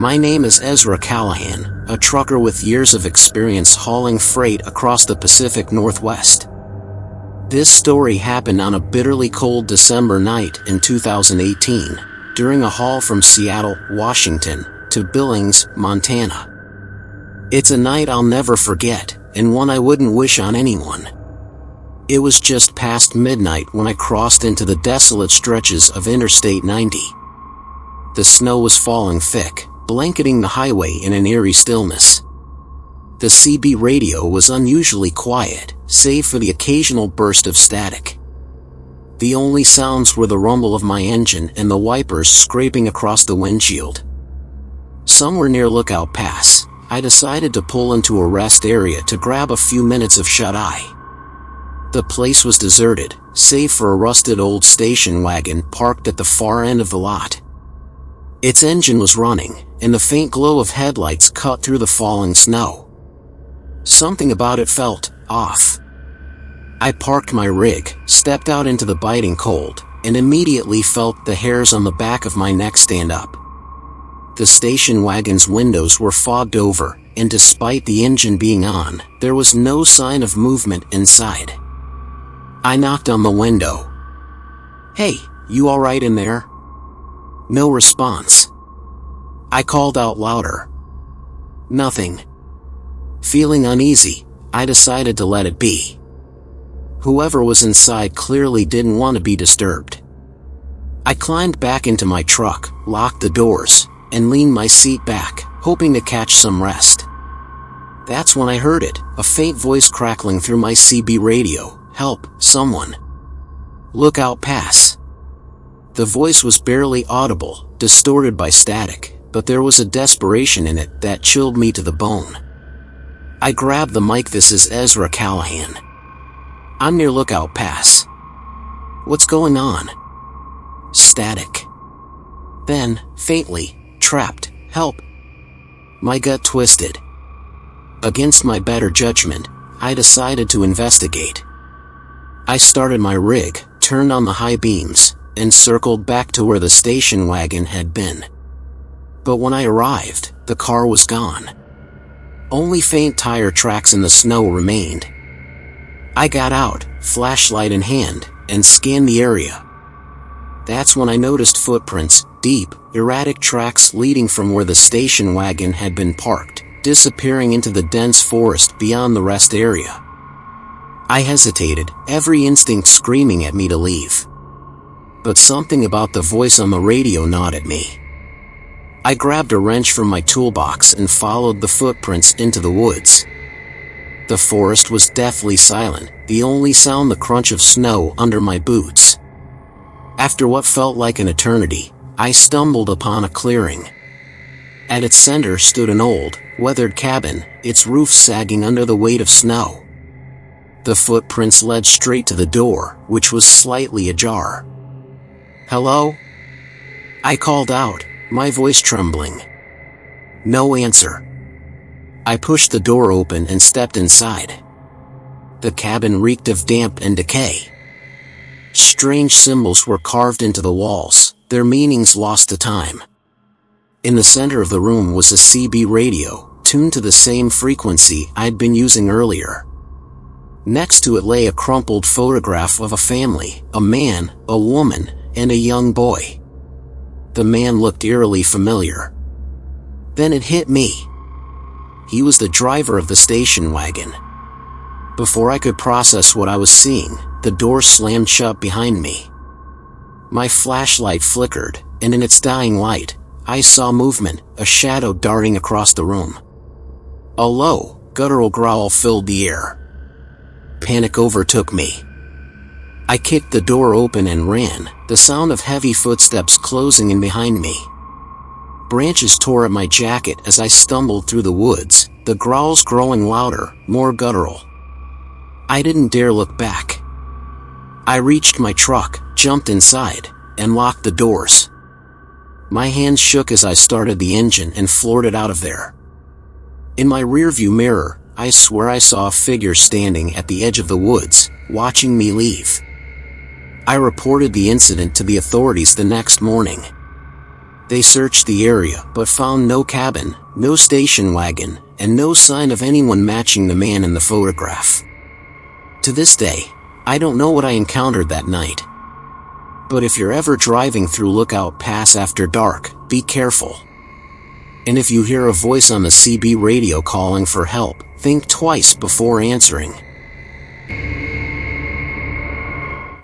My name is Ezra Callahan, a trucker with years of experience hauling freight across the Pacific Northwest. This story happened on a bitterly cold December night in 2018, during a haul from Seattle, Washington, to Billings, Montana. It's a night I'll never forget, and one I wouldn't wish on anyone. It was just past midnight when I crossed into the desolate stretches of Interstate 90. The snow was falling thick, blanketing the highway in an eerie stillness. The CB radio was unusually quiet, save for the occasional burst of static. The only sounds were the rumble of my engine and the wipers scraping across the windshield. Somewhere near Lookout Pass, I decided to pull into a rest area to grab a few minutes of shut-eye. The place was deserted, save for a rusted old station wagon parked at the far end of the lot. Its engine was running, and the faint glow of headlights cut through the falling snow. Something about it felt off. I parked my rig, stepped out into the biting cold, and immediately felt the hairs on the back of my neck stand up. The station wagon's windows were fogged over, and despite the engine being on, there was no sign of movement inside. I knocked on the window. "Hey, you all right in there?" No response. I called out louder. Nothing. Feeling uneasy, I decided to let it be. Whoever was inside clearly didn't want to be disturbed. I climbed back into my truck, locked the doors, and leaned my seat back, hoping to catch some rest. That's when I heard it, a faint voice crackling through my CB radio. "Help, someone. Lookout Pass." The voice was barely audible, distorted by static, but there was a desperation in it that chilled me to the bone. I grabbed the mic. "This is Ezra Callahan. I'm near Lookout Pass." "What's going on?" Static. Then, faintly, "Trapped, help." My gut twisted. Against my better judgment, I decided to investigate. I started my rig, turned on the high beams, and circled back to where the station wagon had been. But when I arrived, the car was gone. Only faint tire tracks in the snow remained. I got out, flashlight in hand, and scanned the area. That's when I noticed footprints, deep, erratic tracks leading from where the station wagon had been parked, disappearing into the dense forest beyond the rest area. I hesitated, every instinct screaming at me to leave. But something about the voice on the radio gnawed at me. I grabbed a wrench from my toolbox and followed the footprints into the woods. The forest was deathly silent, the only sound the crunch of snow under my boots. After what felt like an eternity, I stumbled upon a clearing. At its center stood an old, weathered cabin, its roof sagging under the weight of snow. The footprints led straight to the door, which was slightly ajar. "Hello?" I called out, my voice trembling. No answer. I pushed the door open and stepped inside. The cabin reeked of damp and decay. Strange symbols were carved into the walls, their meanings lost to time. In the center of the room was a CB radio, tuned to the same frequency I'd been using earlier. Next to it lay a crumpled photograph of a family, a man, a woman, and a young boy. The man looked eerily familiar. Then it hit me. He was the driver of the station wagon. Before I could process what I was seeing, the door slammed shut behind me. My flashlight flickered, and in its dying light, I saw movement, a shadow darting across the room. A low, guttural growl filled the air. Panic overtook me. I kicked the door open and ran, the sound of heavy footsteps closing in behind me. Branches tore at my jacket as I stumbled through the woods, the growls growing louder, more guttural. I didn't dare look back. I reached my truck, jumped inside, and locked the doors. My hands shook as I started the engine and floored it out of there. In my rearview mirror, I swear I saw a figure standing at the edge of the woods, watching me leave. I reported the incident to the authorities the next morning. They searched the area but found no cabin, no station wagon, and no sign of anyone matching the man in the photograph. To this day, I don't know what I encountered that night. But if you're ever driving through Lookout Pass after dark, be careful. And if you hear a voice on the CB radio calling for help, think twice before answering.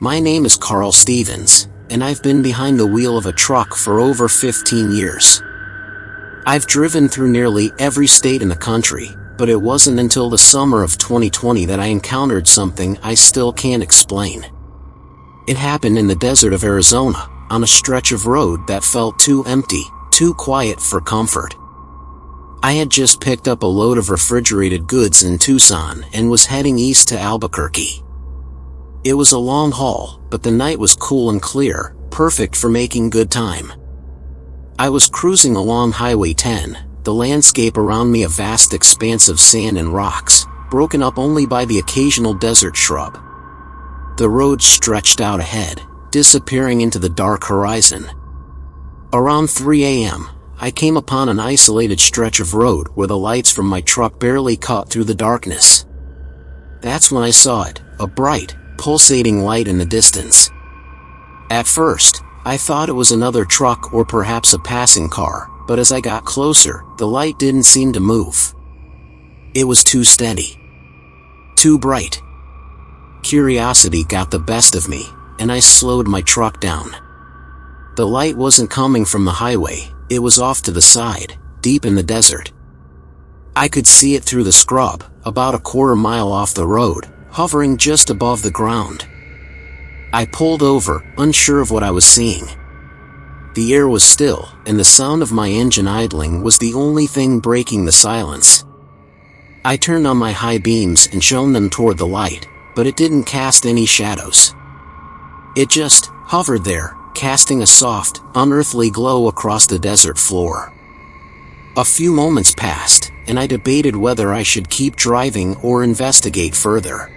My name is Carl Stevens, and I've been behind the wheel of a truck for over 15 years. I've driven through nearly every state in the country, but it wasn't until the summer of 2020 that I encountered something I still can't explain. It happened in the desert of Arizona, on a stretch of road that felt too empty, too quiet for comfort. I had just picked up a load of refrigerated goods in Tucson and was heading east to Albuquerque. It was a long haul, but the night was cool and clear, perfect for making good time. I was cruising along Highway 10, the landscape around me a vast expanse of sand and rocks, broken up only by the occasional desert shrub. The road stretched out ahead, disappearing into the dark horizon. Around 3 a.m., I came upon an isolated stretch of road where the lights from my truck barely caught through the darkness. That's when I saw it, a bright, pulsating light in the distance. At first, I thought it was another truck or perhaps a passing car, but as I got closer, the light didn't seem to move. It was too steady. Too bright. Curiosity got the best of me, and I slowed my truck down. The light wasn't coming from the highway, it was off to the side, deep in the desert. I could see it through the scrub, about a quarter mile off the road, hovering just above the ground. I pulled over, unsure of what I was seeing. The air was still, and the sound of my engine idling was the only thing breaking the silence. I turned on my high beams and shone them toward the light, but it didn't cast any shadows. It just hovered there, casting a soft, unearthly glow across the desert floor. A few moments passed, and I debated whether I should keep driving or investigate further.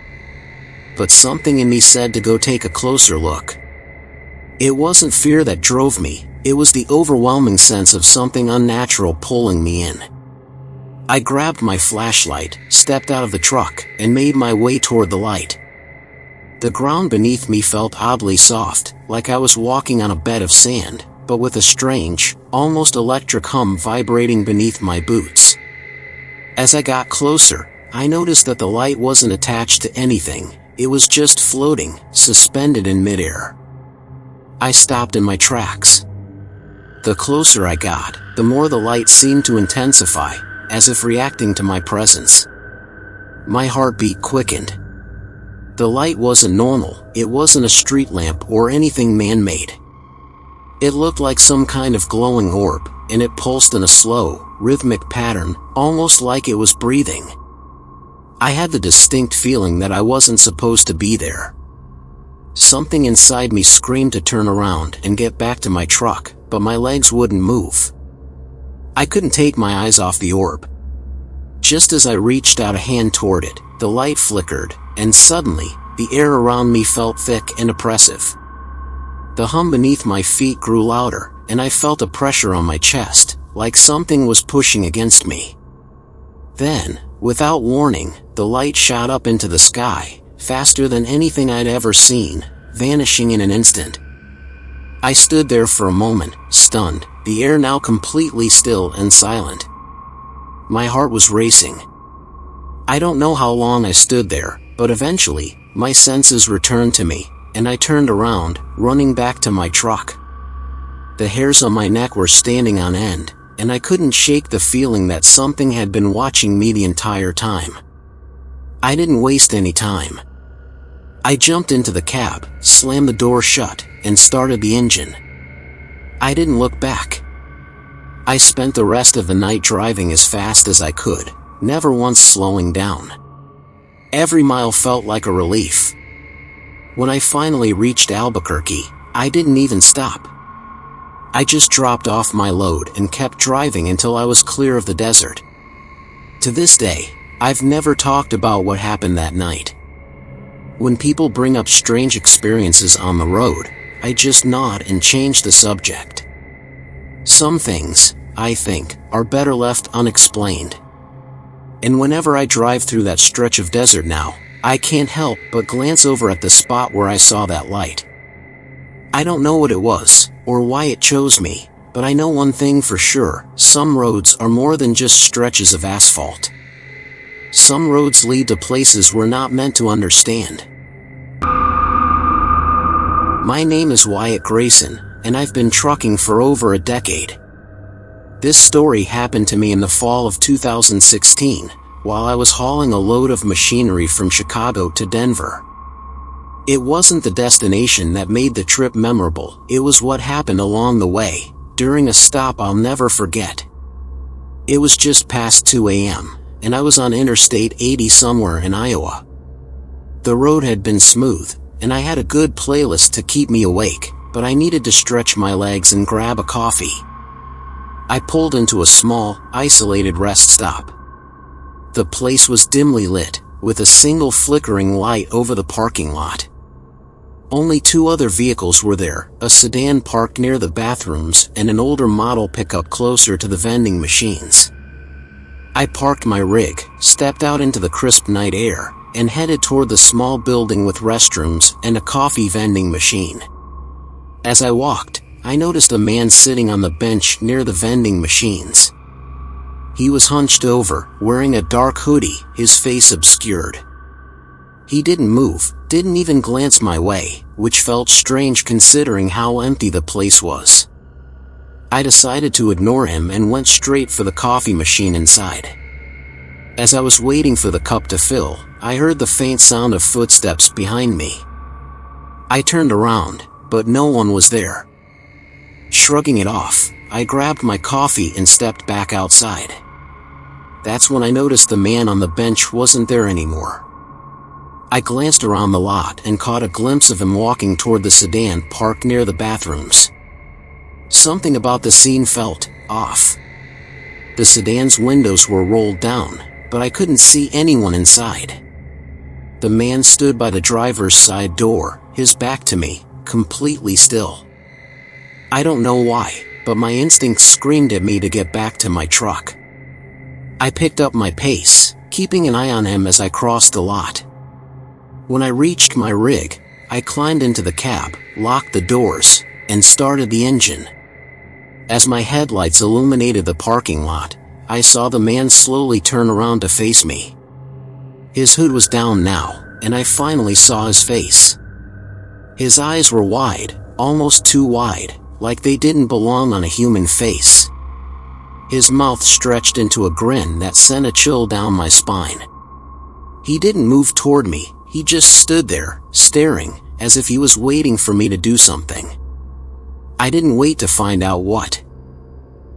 But something in me said to go take a closer look. It wasn't fear that drove me, it was the overwhelming sense of something unnatural pulling me in. I grabbed my flashlight, stepped out of the truck, and made my way toward the light. The ground beneath me felt oddly soft, like I was walking on a bed of sand, but with a strange, almost electric hum vibrating beneath my boots. As I got closer, I noticed that the light wasn't attached to anything, it was just floating, suspended in midair. I stopped in my tracks. The closer I got, the more the light seemed to intensify, as if reacting to my presence. My heartbeat quickened. The light wasn't normal, it wasn't a street lamp or anything man-made. It looked like some kind of glowing orb, and it pulsed in a slow, rhythmic pattern, almost like it was breathing. I had the distinct feeling that I wasn't supposed to be there. Something inside me screamed to turn around and get back to my truck, but my legs wouldn't move. I couldn't take my eyes off the orb. Just as I reached out a hand toward it, the light flickered, and suddenly, the air around me felt thick and oppressive. The hum beneath my feet grew louder, and I felt a pressure on my chest, like something was pushing against me. Then, without warning, the light shot up into the sky, faster than anything I'd ever seen, vanishing in an instant. I stood there for a moment, stunned, the air now completely still and silent. My heart was racing. I don't know how long I stood there, but eventually, my senses returned to me, and I turned around, running back to my truck. The hairs on my neck were standing on end, and I couldn't shake the feeling that something had been watching me the entire time. I didn't waste any time. I jumped into the cab, slammed the door shut, and started the engine. I didn't look back. I spent the rest of the night driving as fast as I could, never once slowing down. Every mile felt like a relief. When I finally reached Albuquerque, I didn't even stop. I just dropped off my load and kept driving until I was clear of the desert. To this day, I've never talked about what happened that night. When people bring up strange experiences on the road, I just nod and change the subject. Some things, I think, are better left unexplained. And whenever I drive through that stretch of desert now, I can't help but glance over at the spot where I saw that light. I don't know what it was, or why it chose me, but I know one thing for sure: some roads are more than just stretches of asphalt. Some roads lead to places we're not meant to understand. My name is Wyatt Grayson, and I've been trucking for over a decade. This story happened to me in the fall of 2016, while I was hauling a load of machinery from Chicago to Denver. It wasn't the destination that made the trip memorable, it was what happened along the way, during a stop I'll never forget. It was just past 2 a.m., and I was on Interstate 80 somewhere in Iowa. The road had been smooth, and I had a good playlist to keep me awake, but I needed to stretch my legs and grab a coffee. I pulled into a small, isolated rest stop. The place was dimly lit, with a single flickering light over the parking lot. Only 2 other vehicles were there, a sedan parked near the bathrooms and an older model pickup closer to the vending machines. I parked my rig, stepped out into the crisp night air, and headed toward the small building with restrooms and a coffee vending machine. As I walked, I noticed a man sitting on the bench near the vending machines. He was hunched over, wearing a dark hoodie, his face obscured. He didn't move, didn't even glance my way, which felt strange considering how empty the place was. I decided to ignore him and went straight for the coffee machine inside. As I was waiting for the cup to fill, I heard the faint sound of footsteps behind me. I turned around, but no one was there. Shrugging it off, I grabbed my coffee and stepped back outside. That's when I noticed the man on the bench wasn't there anymore. I glanced around the lot and caught a glimpse of him walking toward the sedan parked near the bathrooms. Something about the scene felt off. The sedan's windows were rolled down, but I couldn't see anyone inside. The man stood by the driver's side door, his back to me, completely still. I don't know why, but my instincts screamed at me to get back to my truck. I picked up my pace, keeping an eye on him as I crossed the lot. When I reached my rig, I climbed into the cab, locked the doors, and started the engine. As my headlights illuminated the parking lot, I saw the man slowly turn around to face me. His hood was down now, and I finally saw his face. His eyes were wide, almost too wide, like they didn't belong on a human face. His mouth stretched into a grin that sent a chill down my spine. He didn't move toward me, he just stood there, staring, as if he was waiting for me to do something. I didn't wait to find out what.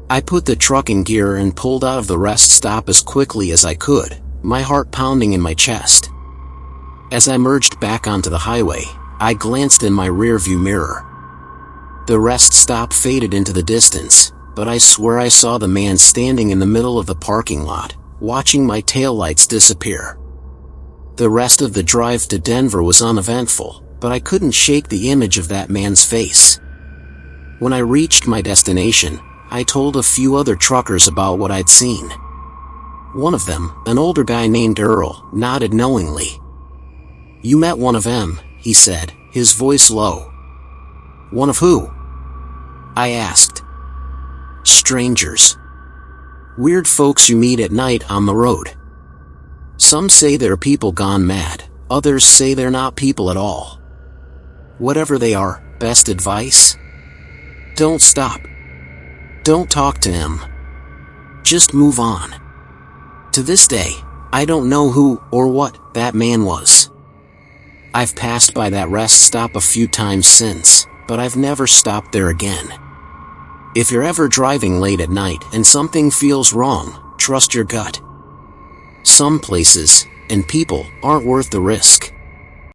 I put the truck in gear and pulled out of the rest stop as quickly as I could, my heart pounding in my chest. As I merged back onto the highway, I glanced in my rearview mirror. The rest stop faded into the distance, but I swear I saw the man standing in the middle of the parking lot, watching my taillights disappear. The rest of the drive to Denver was uneventful, but I couldn't shake the image of that man's face. When I reached my destination, I told a few other truckers about what I'd seen. One of them, an older guy named Earl, nodded knowingly. "You met one of them," he said, his voice low. "One of who?" I asked. "Strangers. Weird folks you meet at night on the road. Some say they're people gone mad, others say they're not people at all. Whatever they are, best advice? Don't stop. Don't talk to him. Just move on." To this day, I don't know who or what that man was. I've passed by that rest stop a few times since, but I've never stopped there again. If you're ever driving late at night and something feels wrong, trust your gut. Some places, and people, aren't worth the risk.